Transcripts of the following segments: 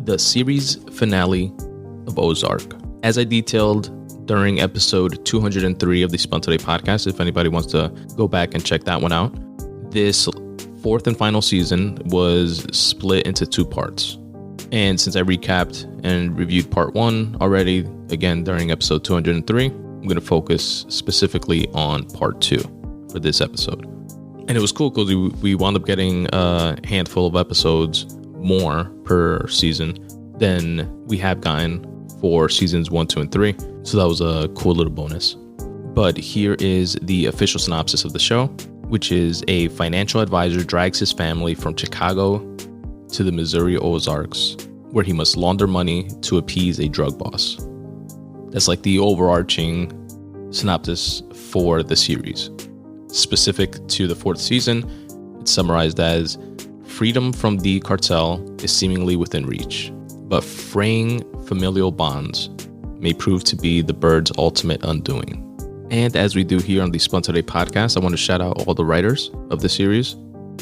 the series finale of Ozark. As I detailed during episode 203 of the Spun Today podcast, if anybody wants to go back and check that one out, this fourth and final season was split into two parts. And since I recapped and reviewed part one already, again, during episode 203, I'm going to focus specifically on part two for this episode. And it was cool because we wound up getting a handful of episodes more per season than we have gotten for seasons 1, 2, and 3. So that was a cool little bonus. But here is the official synopsis of the show, which is a financial advisor drags his family from Chicago to the Missouri Ozarks, where he must launder money to appease a drug boss. That's like the overarching synopsis for the series. Specific to the fourth season, it's summarized as freedom from the cartel is seemingly within reach, but fraying familial bonds may prove to be the bird's ultimate undoing. And as we do here on the Spun Today podcast, I want to shout out all the writers of the series,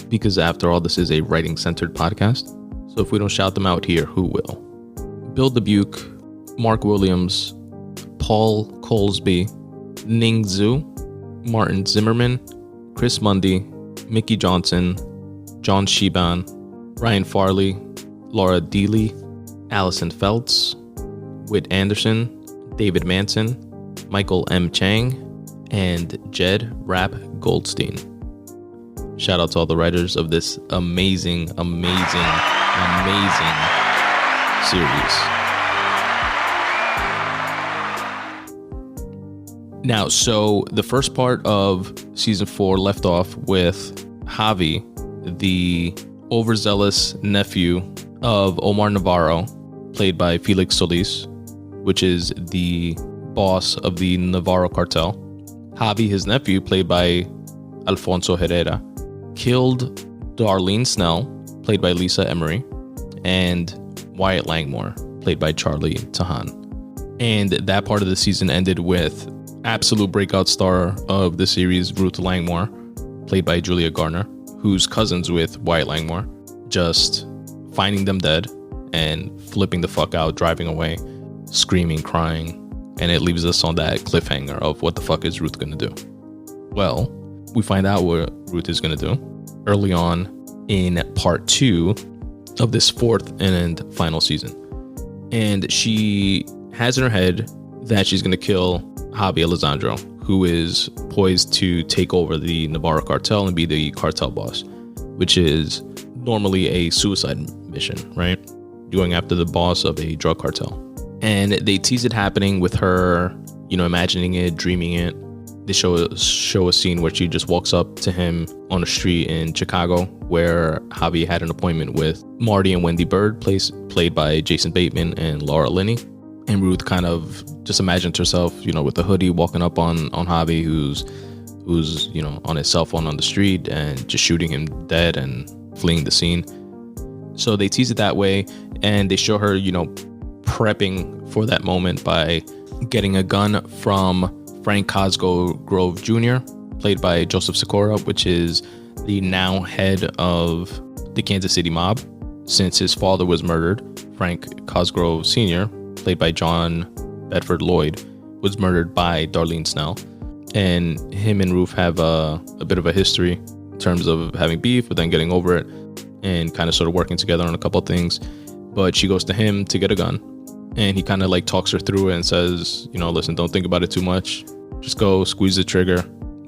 because after all, this is a writing-centered podcast. So if we don't shout them out here, who will? Bill Dubuque, Mark Williams, Paul Colesby, Ning Zhu, Martin Zimmerman, Chris Mundy, Mickey Johnson, John Sheban, Ryan Farley, Laura Dealey, Allison Feltz, Whit Anderson, David Manson, Michael M. Chang, and Jed Rapp Goldstein. Shout out to all the writers of this amazing series. Now, so the first part of season 4 left off with Javi, the overzealous nephew of Omar Navarro, played by Felix Solis, which is the boss of the Navarro cartel. Javi, his nephew, played by Alfonso Herrera, killed Darlene Snell, played by Lisa Emery, and Wyatt Langmore, played by Charlie Tahan. And that part of the season ended with absolute breakout star of the series, Ruth Langmore, played by Julia Garner, who's cousins with Wyatt Langmore, just finding them dead and flipping the fuck out, driving away, screaming, crying. And it leaves us on that cliffhanger of what the fuck is Ruth gonna do? Well, we find out what Ruth is gonna do early on in part 2 of this fourth and final season. And she has in her head that she's gonna kill Javi Alessandro, who is poised to take over the Navarro cartel and be the cartel boss, which is normally a suicide mission, right? Going after the boss of a drug cartel. And they tease it happening with her, imagining it, dreaming it. They show a scene where she just walks up to him on a street in Chicago, where Javi had an appointment with Marty and Wendy Bird, played by Jason Bateman and Laura Linney. And Ruth kind of just imagined herself, with the hoodie, walking up on Javi, who's on his cell phone on the street, and just shooting him dead and fleeing the scene. So they tease it that way, and they show her, prepping for that moment by getting a gun from Frank Cosgrove Jr., played by Joseph Sikora, which is the now head of the Kansas City mob. Since his father was murdered, Frank Cosgrove Sr., played by John Bedford Lloyd, was murdered by Darlene Snell. And him and Ruth have a bit of a history in terms of having beef, but then getting over it and kind of sort of working together on a couple of things. But she goes to him to get a gun, and he kind of like talks her through it and says, listen, don't think about it too much. Just go squeeze the trigger,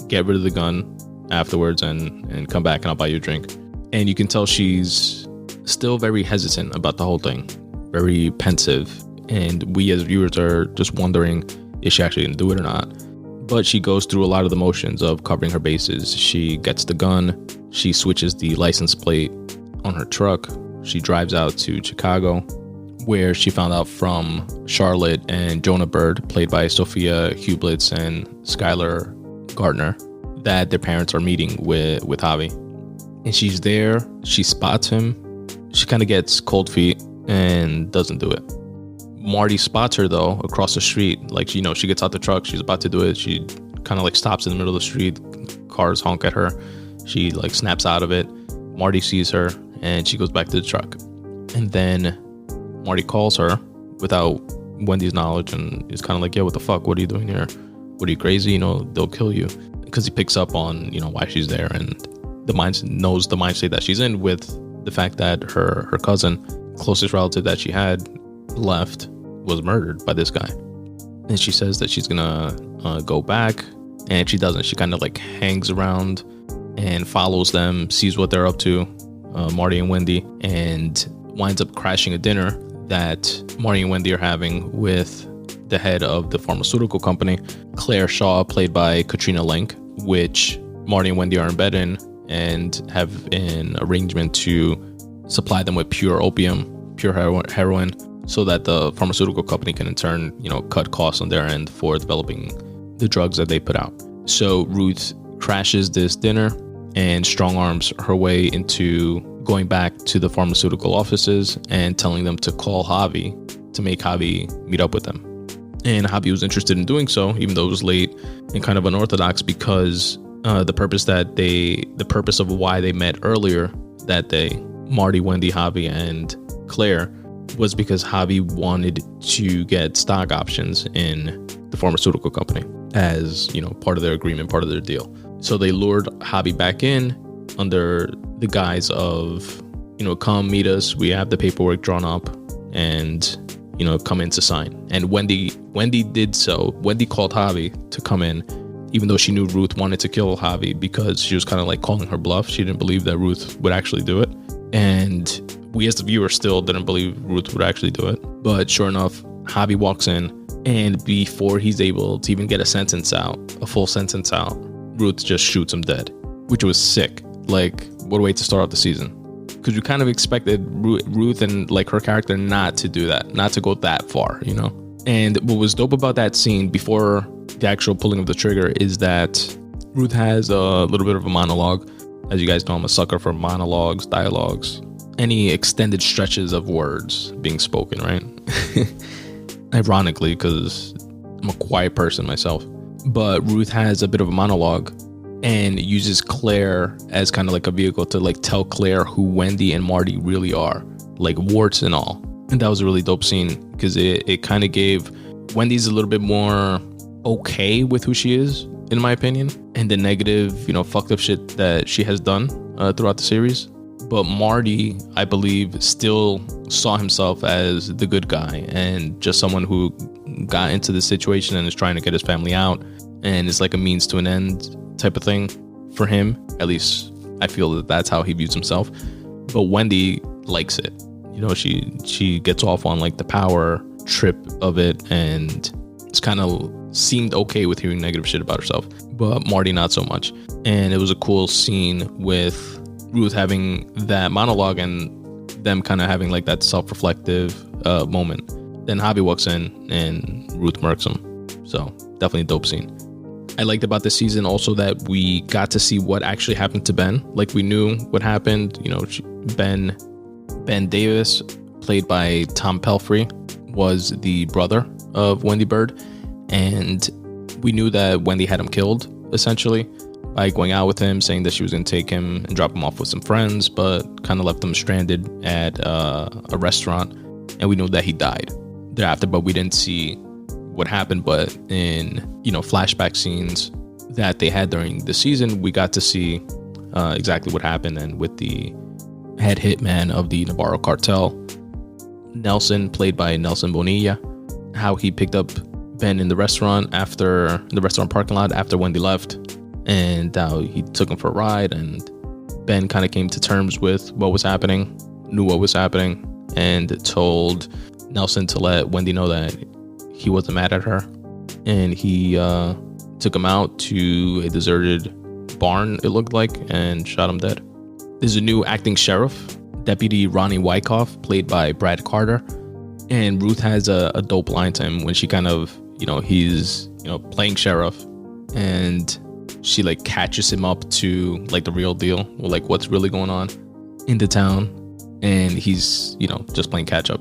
get rid of the gun afterwards, and come back and I'll buy you a drink. And you can tell she's still very hesitant about the whole thing, very pensive. And we as viewers are just wondering, is she actually going to do it or not? But she goes through a lot of the motions of covering her bases. She gets the gun. She switches the license plate on her truck. She drives out to Chicago, where she found out from Charlotte and Jonah Bird, played by Sophia Hublitz and Skylar Gardner, that their parents are meeting with Javi. And she's there. She spots him. She kind of gets cold feet and doesn't do it. Marty spots her though across the street. Like, she gets out the truck, she's about to do it. She kind of like stops in the middle of the street. Cars honk at her. She like snaps out of it. Marty sees her and she goes back to the truck. And then Marty calls her without Wendy's knowledge and is kind of like, "Yo, what the fuck? What are you doing here? What are you, crazy? They'll kill you." Because he picks up on, why she's there, and knows the mind state that she's in, with the fact that her cousin, closest relative that she had left, was murdered by this guy. And she says that she's gonna go back, and she doesn't. She kind of like hangs around and follows them, sees what they're up to, Marty and Wendy, and winds up crashing a dinner that Marty and Wendy are having with the head of the pharmaceutical company, Claire Shaw, played by Katrina Lenk, which Marty and Wendy are in bed in and have an arrangement to supply them with pure opium, pure heroin, so that the pharmaceutical company can in turn, cut costs on their end for developing the drugs that they put out. So Ruth crashes this dinner and strong arms her way into going back to the pharmaceutical offices and telling them to call Javi to make Javi meet up with them. And Javi was interested in doing so, even though it was late and kind of unorthodox, because the purpose of why they met earlier that day, Marty, Wendy, Javi, and Claire, was because Javi wanted to get stock options in the pharmaceutical company as, part of their agreement, part of their deal. So they lured Javi back in under the guise of, come meet us. We have the paperwork drawn up, and come in to sign. And Wendy did so. Wendy called Javi to come in, even though she knew Ruth wanted to kill Javi, because she was kind of like calling her bluff. She didn't believe that Ruth would actually do it. And we as the viewer still didn't believe Ruth would actually do it. But sure enough, Javi walks in, and before he's able to even get a full sentence out, Ruth just shoots him dead, which was sick. Like, what a way to start off the season. Because you kind of expected Ruth and like her character not to do that, not to go that far, And what was dope about that scene before the actual pulling of the trigger is that Ruth has a little bit of a monologue. As you guys know, I'm a sucker for monologues, dialogues, any extended stretches of words being spoken, right? Ironically, because I'm a quiet person myself. But Ruth has a bit of a monologue and uses Claire as kind of like a vehicle to like tell Claire who Wendy and Marty really are, like warts and all. And that was a really dope scene, because it kind of gave Wendy's a little bit more okay with who she is, in my opinion, and the negative, fucked up shit that she has done throughout the series. But Marty, I believe, still saw himself as the good guy and just someone who got into the situation and is trying to get his family out, and it's like a means to an end type of thing for him. At least I feel that that's how he views himself. But Wendy likes it. She gets off on like the power trip of it, and it's kind of seemed okay with hearing negative shit about herself. But Marty, not so much. And it was a cool scene with Ruth having that monologue and them kind of having like that self-reflective moment. Then Javi walks in and Ruth murks him. So definitely a dope scene. I liked about this season also that we got to see what actually happened to Ben. Like, we knew what happened. Ben Davis, played by Tom Pelphrey, was the brother of Wendy Bird. And we knew that Wendy had him killed, essentially, by going out with him, saying that she was going to take him and drop him off with some friends, but kind of left him stranded at a restaurant. And we knew that he died thereafter, but we didn't see what happened. But in, flashback scenes that they had during the season, we got to see exactly what happened. And with the head hitman of the Navarro cartel, Nelson, played by Nelson Bonilla, how he picked up Ben in the restaurant parking lot after Wendy left, and how he took him for a ride, and Ben kind of came to terms with what was happening, knew what was happening, and told Nelson to let Wendy know that he wasn't mad at her. And he took him out to a deserted barn, it looked like, and shot him dead. There's a new acting sheriff, Deputy Ronnie Wyckoff, played by Brad Carter. And Ruth has a dope line to him when she kind of, he's, playing sheriff, and she like catches him up to like the real deal, or like what's really going on in the town. And he's, just playing catch up.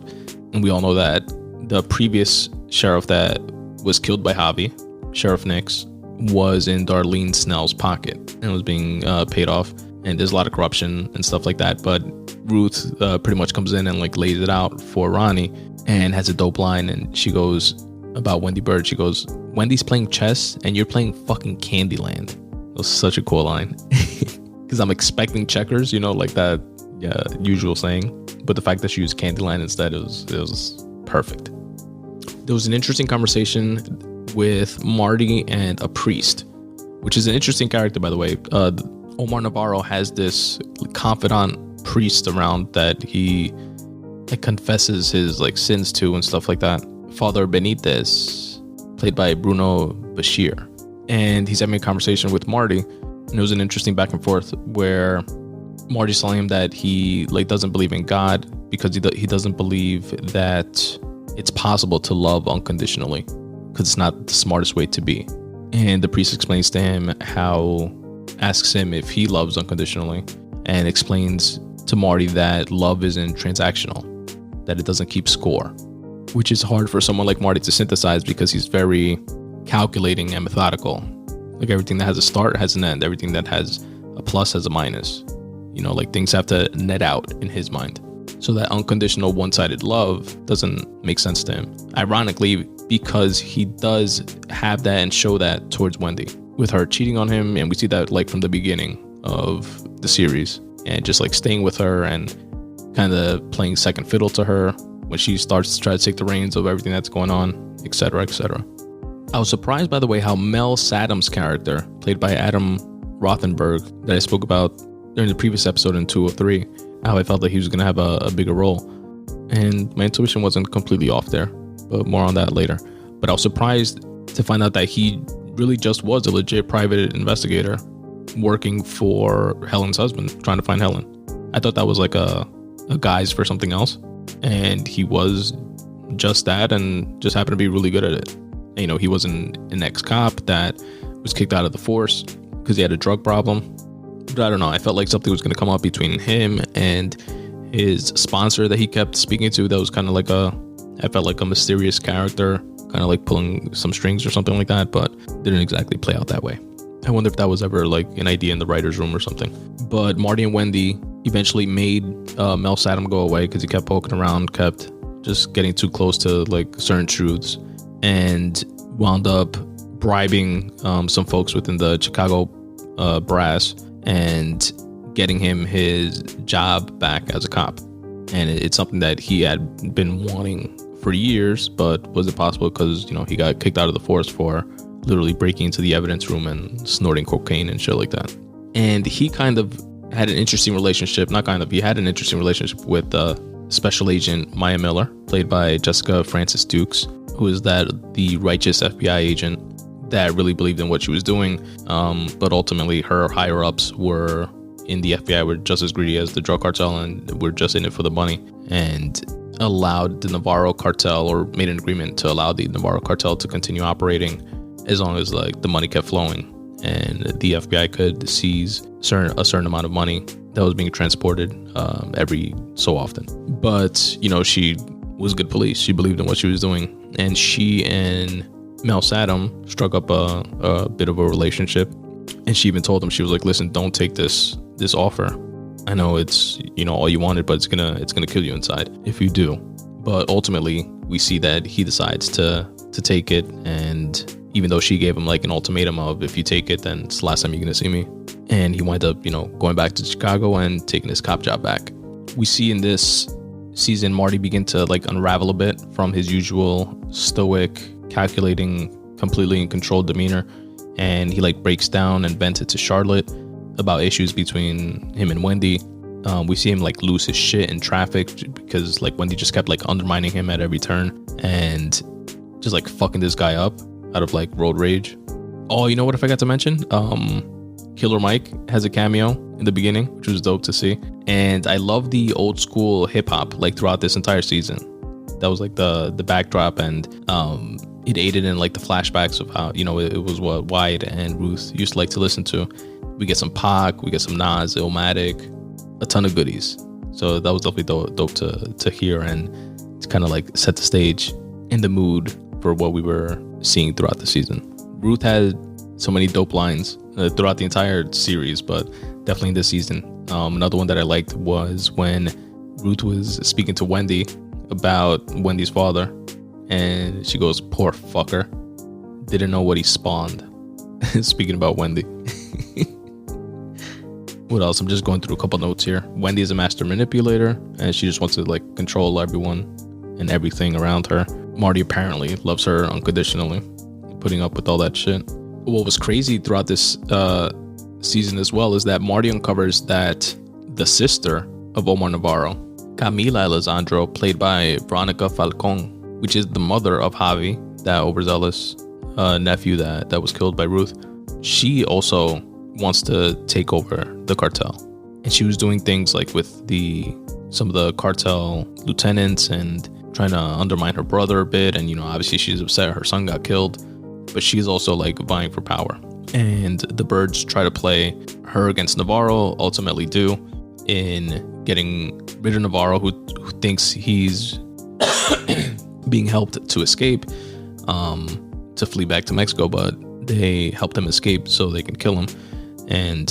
And we all know that the previous sheriff that was killed by Javi, Sheriff Nix, was in Darlene Snell's pocket and was being paid off. and there's a lot of corruption and stuff like that. But Ruth pretty much comes in and like lays it out for Ronnie and has a dope line. And she goes about Wendy Bird. She goes, "Wendy's playing chess and you're playing fucking Candyland." It was such a cool line because I'm expecting checkers, you know, like that usual saying. But the fact that she used Candyland instead, it was perfect. There was an interesting conversation with Marty and a priest, which is an interesting character, by the way. Omar Navarro has this confidant priest around that he like confesses his like sins to and stuff like that. Father Benitez, played by Bruno Bashir, and he's having a conversation with Marty, and it was an interesting back and forth where Marty's telling him that he like doesn't believe in God because he doesn't believe that it's possible to love unconditionally because it's not the smartest way to be. And the priest explains to him asks him if he loves unconditionally, and explains to Marty that love isn't transactional, that it doesn't keep score, which is hard for someone like Marty to synthesize because he's very calculating and methodical. Like everything that has a start has an end. Everything that has a plus has a minus. You know, like things have to net out in his mind. So that unconditional one-sided love doesn't make sense to him. Ironically, because he does have that and show that towards Wendy with her cheating on him. And we see that like from the beginning of the series, and just like staying with her and kind of playing second fiddle to her when she starts to try to take the reins of everything that's going on, etc., etc. I was surprised, by the way, how Mel Saddam's character, played by Adam Rothenberg, that I spoke about during the previous episode in 203, how I felt that he was going to have a bigger role. And my intuition wasn't completely off there, but more on that later. But I was surprised to find out that he really just was a legit private investigator working for Helen's husband, trying to find Helen. I thought that was like a guise for something else. And he was just that and just happened to be really good at it. You know, he was an ex-cop that was kicked out of the force because he had a drug problem. But I don't know, I felt like something was going to come up between him and his sponsor that he kept speaking to. That was kind of like I felt like a mysterious character, kind of like pulling some strings or something like that, but didn't exactly play out that way. I wonder if that was ever like an idea in the writer's room or something. But Marty and Wendy eventually made Mel Saddam go away because he kept poking around, kept just getting too close to like certain truths, and wound up bribing some folks within the Chicago brass and getting him his job back as a cop. And it's something that he had been wanting for years, but wasn't possible because, you know, he got kicked out of the force for literally breaking into the evidence room and snorting cocaine and shit like that. And he kind of had an interesting relationship, he had an interesting relationship with Special Agent Maya Miller, played by Jessica Francis Dukes, who is the righteous FBI agent that really believed in what she was doing. But ultimately her higher ups were in the FBI were just as greedy as the drug cartel and were just in it for the money, and allowed the Navarro cartel, or made an agreement to allow the Navarro cartel to continue operating as long as like the money kept flowing and the FBI could seize a certain amount of money that was being transported every so often. But, you know, she was good police. She believed in what she was doing, and she and Mel Saddam struck up a bit of a relationship. And she even told him, she was like, "Listen, don't take this offer. I know it's, you know, all you wanted, but it's gonna kill you inside if you do." But ultimately, we see that he decides to take it, and even though she gave him like an ultimatum of, if you take it, then it's the last time you're gonna see me. And he wind up, you know, going back to Chicago and taking his cop job back. We see in this season Marty begin to like unravel a bit from his usual stoic, calculating, completely in control demeanor, and he like breaks down and vents it to Charlotte about issues between him and Wendy. We see him like lose his shit in traffic because like Wendy just kept like undermining him at every turn and just like fucking this guy up out of like road rage. Oh, you know what I forgot to mention? Killer Mike has a cameo in the beginning, which was dope to see. And I love the old school hip hop like throughout this entire season. That was like the backdrop, and it aided in like the flashbacks of how, you know, it was what Wyatt and Ruth used to like to listen to. We get some Pac, we get some Nas, Illmatic, a ton of goodies. So that was definitely dope to hear and to kind of like set the stage in the mood for what we were seeing throughout the season. Ruth had so many dope lines throughout the entire series, but definitely this season. Another one that I liked was when Ruth was speaking to Wendy about Wendy's father, and she goes, "Poor fucker, didn't know what he spawned." Speaking about Wendy. What else? I'm just going through a couple notes here. Wendy is a master manipulator, and she just wants to like control everyone and everything around her. Marty apparently loves her unconditionally, putting up with all that shit. What was crazy throughout this season as well is that Marty uncovers that the sister of Omar Navarro, Camila Alessandro, played by Veronica Falcon, which is the mother of Javi, that overzealous nephew that was killed by Ruth, she also wants to take over the cartel. And she was doing things like with some of the cartel lieutenants and trying to undermine her brother a bit. And, you know, obviously she's upset her son got killed, but she's also like vying for power. And the Birds try to play her against Navarro, ultimately do, in getting rid of Navarro, who thinks he's being helped to escape, to flee back to Mexico, but they helped him escape so they can kill him. And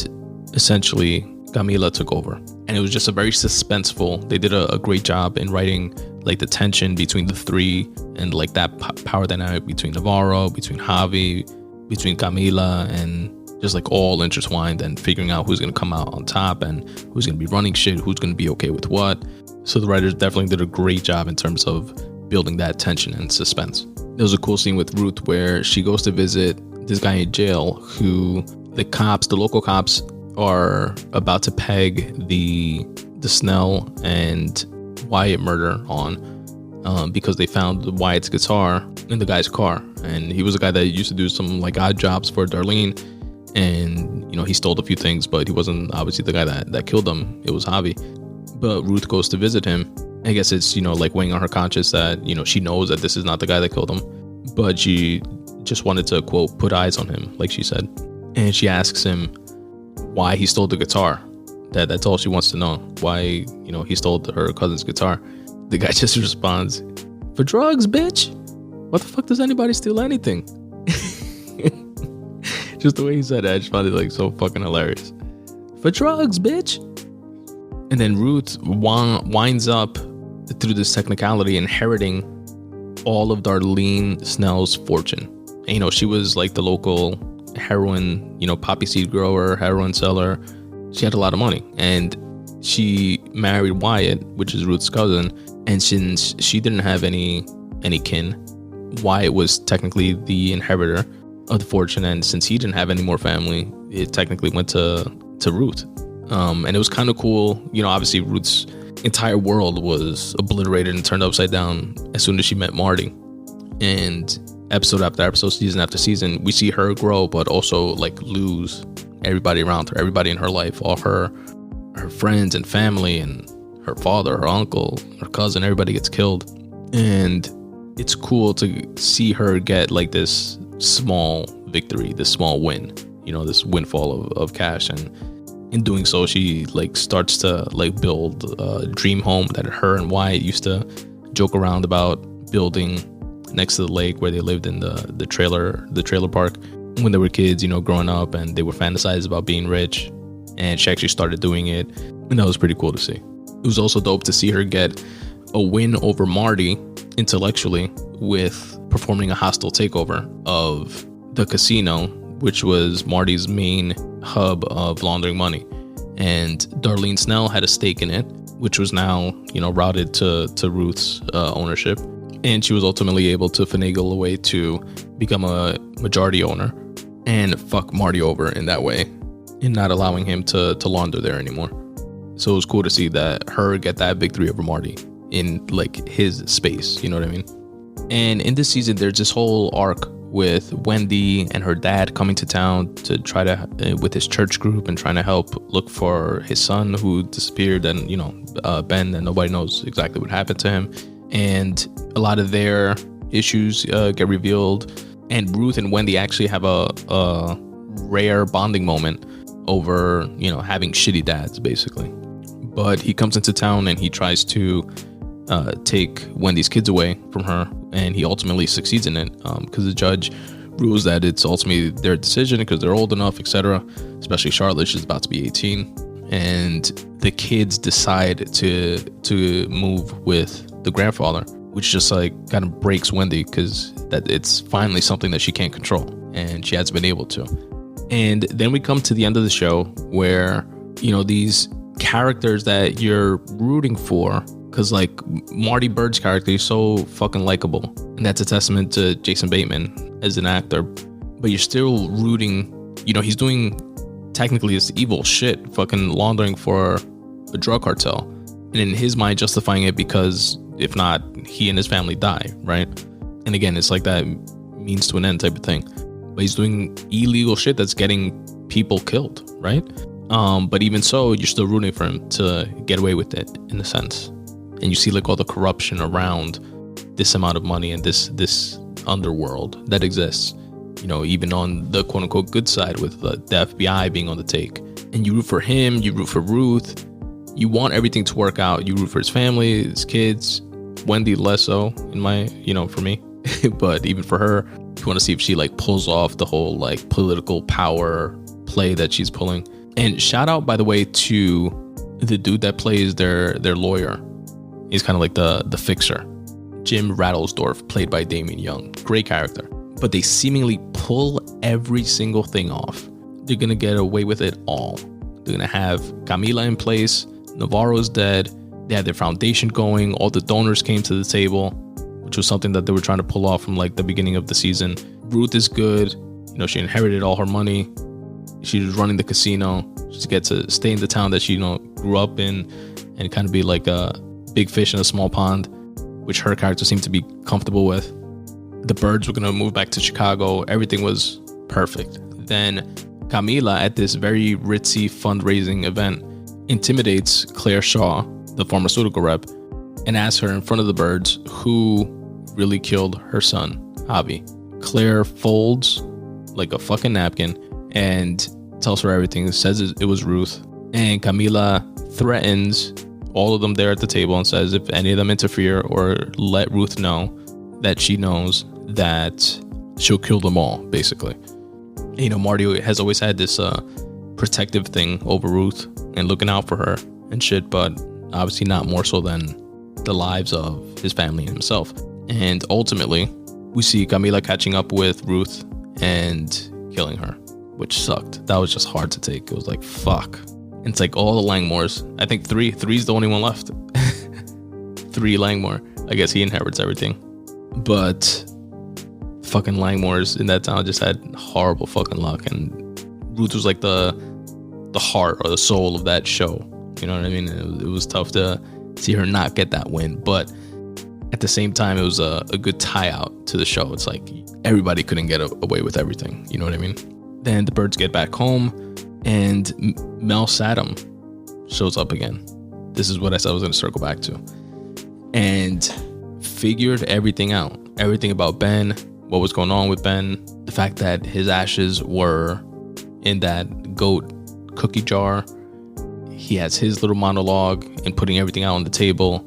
essentially Camila took over, and it was just a very suspenseful. They did a great job in writing like the tension between the three, and like that power dynamic between Navarro, between Javi, between Camila, and just like all intertwined, and figuring out who's going to come out on top and who's going to be running shit, who's going to be okay with what. So the writers definitely did a great job in terms of building that tension and suspense. There was a cool scene with Ruth where she goes to visit this guy in jail who the local cops are about to peg the Snell and Wyatt murder on, because they found Wyatt's guitar in the guy's car. And he was a guy that used to do some like odd jobs for Darlene, and, you know, he stole a few things, but he wasn't obviously the guy that killed him. It was Javi. But Ruth goes to visit him. I guess it's, you know, like weighing on her conscience that, you know, she knows that this is not the guy that killed him, but she just wanted to, quote, put eyes on him, like she said. And she asks him why he stole the guitar. That's all she wants to know. Why, you know, he stole her cousin's guitar. The guy just responds, "For drugs, bitch. What the fuck does anybody steal anything?" Just the way he said it, I just found it like so fucking hilarious. "For drugs, bitch." And then Ruth winds up through this technicality inheriting all of Darlene Snell's fortune. And, you know, she was like the local heroin, you know, poppy seed grower, heroin seller. She had a lot of money, and she married Wyatt, which is Ruth's cousin. And since she didn't have any kin, Wyatt was technically the inheritor of the fortune. And since he didn't have any more family, it technically went to Ruth. And it was kind of cool. You know, obviously Ruth's entire world was obliterated and turned upside down as soon as she met Marty. And episode after episode, season after season, we see her grow, but also like lose everybody around her, everybody in her life, all her friends and family, and her father, her uncle, her cousin, everybody gets killed. And it's cool to see her get like this small victory, this small win, you know, this windfall of cash. And in doing so, she like starts to like build a dream home that her and Wyatt used to joke around about building next to the lake where they lived in the trailer park when they were kids, you know, growing up, and they were fantasized about being rich. And she actually started doing it, and that was pretty cool to see. It was also dope to see her get a win over Marty intellectually with performing a hostile takeover of the casino, which was Marty's main hub of laundering money. And Darlene Snell had a stake in it, which was now, you know, routed to Ruth's ownership. And she was ultimately able to finagle a way to become a majority owner and fuck Marty over in that way, in not allowing him to launder there anymore. So it was cool to see that her get that victory over Marty in like his space, you know what I mean? And in this season, there's this whole arc with Wendy and her dad coming to town to try to, with his church group, and trying to help look for his son who disappeared, and, you know, Ben, and nobody knows exactly what happened to him. And a lot of their issues get revealed. And Ruth and Wendy actually have a rare bonding moment over, you know, having shitty dads, basically. But he comes into town and he tries to take Wendy's kids away from her, and he ultimately succeeds in it, because the judge rules that it's ultimately their decision because they're old enough, etc. Especially Charlotte, she's about to be 18, and the kids decide to move with the grandfather, which just like kind of breaks Wendy because that it's finally something that she can't control, and she hasn't been able to. And then we come to the end of the show where, you know, these characters that you're rooting for, because like Marty Bird's character is so fucking likable, and that's a testament to Jason Bateman as an actor, but you're still rooting, you know, he's doing technically this evil shit, fucking laundering for a drug cartel, and in his mind justifying it because if not, he and his family die, right? And again, it's like that means to an end type of thing, but he's doing illegal shit that's getting people killed, right? But even so, you're still rooting for him to get away with it in a sense. And you see like all the corruption around this amount of money and this underworld that exists, you know, even on the quote unquote good side with the FBI being on the take. And you root for him, you root for Ruth, you want everything to work out. You root for his family, his kids, Wendy less so in my, you know, for me, but even for her, you want to see if she like pulls off the whole like political power play that she's pulling. And shout out, by the way, to the dude that plays their lawyer. He's kind of like the fixer. Jim Rattlesdorf, played by Damian Young. Great character. But they seemingly pull every single thing off. They're going to get away with it all. They're going to have Camila in place. Navarro's dead. They had their foundation going. All the donors came to the table, which was something that they were trying to pull off from like the beginning of the season. Ruth is good. You know, she inherited all her money. She was running the casino. She gets to stay in the town that she, you know, grew up in and kind of be like a big fish in a small pond, which her character seemed to be comfortable with. The Birds were going to move back to Chicago. Everything was perfect. Then Camila, at this very ritzy fundraising event, intimidates Claire Shaw, the pharmaceutical rep, and asks her in front of the Birds who really killed her son, Javi. Claire folds like a fucking napkin and tells her everything, says it was Ruth, and Camila threatens all of them there at the table and says if any of them interfere or let Ruth know that she knows, that she'll kill them all, basically. You know, Marty has always had this protective thing over Ruth and looking out for her and shit, but obviously not more so than the lives of his family and himself. And ultimately, we see Camila catching up with Ruth and killing her, which sucked. That was just hard to take. It was like, fuck. And it's like all the Langmores. I think three's the only one left. 3 Langmore. I guess he inherits everything. But fucking Langmores in that town just had horrible fucking luck. And Ruth was like the heart or the soul of that show. You know what I mean? It was tough to see her not get that win. But at the same time, it was a good tie out to the show. It's like everybody couldn't get away with everything. You know what I mean? Then the Birds get back home and Mel Saddam shows up again. This is what I said I was going to circle back to. And figured everything out. Everything about Ben, what was going on with Ben, the fact that his ashes were in that goat cookie jar. He has his little monologue and putting everything out on the table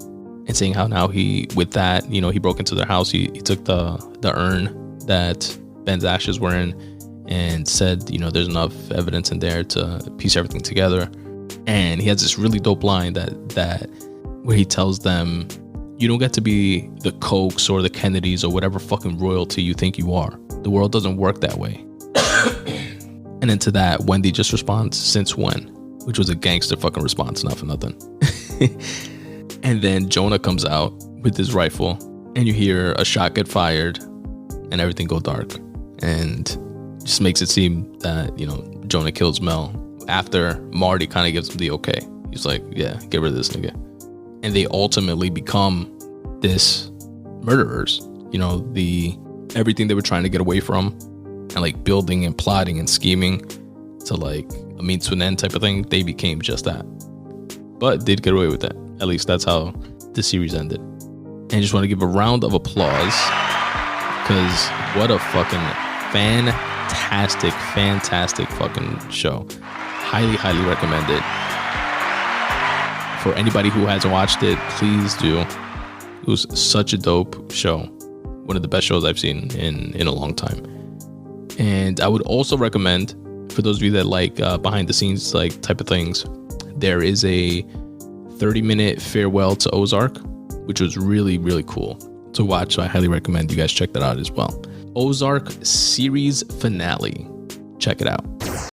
and saying how now he, with that, you know, he broke into their house. He took the urn that Ben's ashes were in and said, you know, there's enough evidence in there to piece everything together. And he has this really dope line that where he tells them, you don't get to be the Kochs or the Kennedys or whatever fucking royalty you think you are. The world doesn't work that way. And then to that, Wendy just responds, since when? Which was a gangster fucking response, not for nothing. And then Jonah comes out with his rifle and you hear a shot get fired and everything go dark. And just makes it seem that, you know, Jonah kills Mel after Marty kind of gives him the okay. He's like, yeah, get rid of this nigga. And they ultimately become this murderers. You know, everything they were trying to get away from and like building and plotting and scheming to like a means to an end type of thing, they became just that. But did get away with that. At least that's how the series ended. And I just want to give a round of applause because what a fucking fantastic fucking show. Highly recommend it. For anybody who hasn't watched it, please do. It was such a dope show. One of the best shows I've seen in a long time. And I would also recommend, for those of you that like behind the scenes like type of things, there is a 30-minute farewell to Ozark, which was really, really cool to watch. So I highly recommend you guys check that out as well. Ozark series finale. Check it out.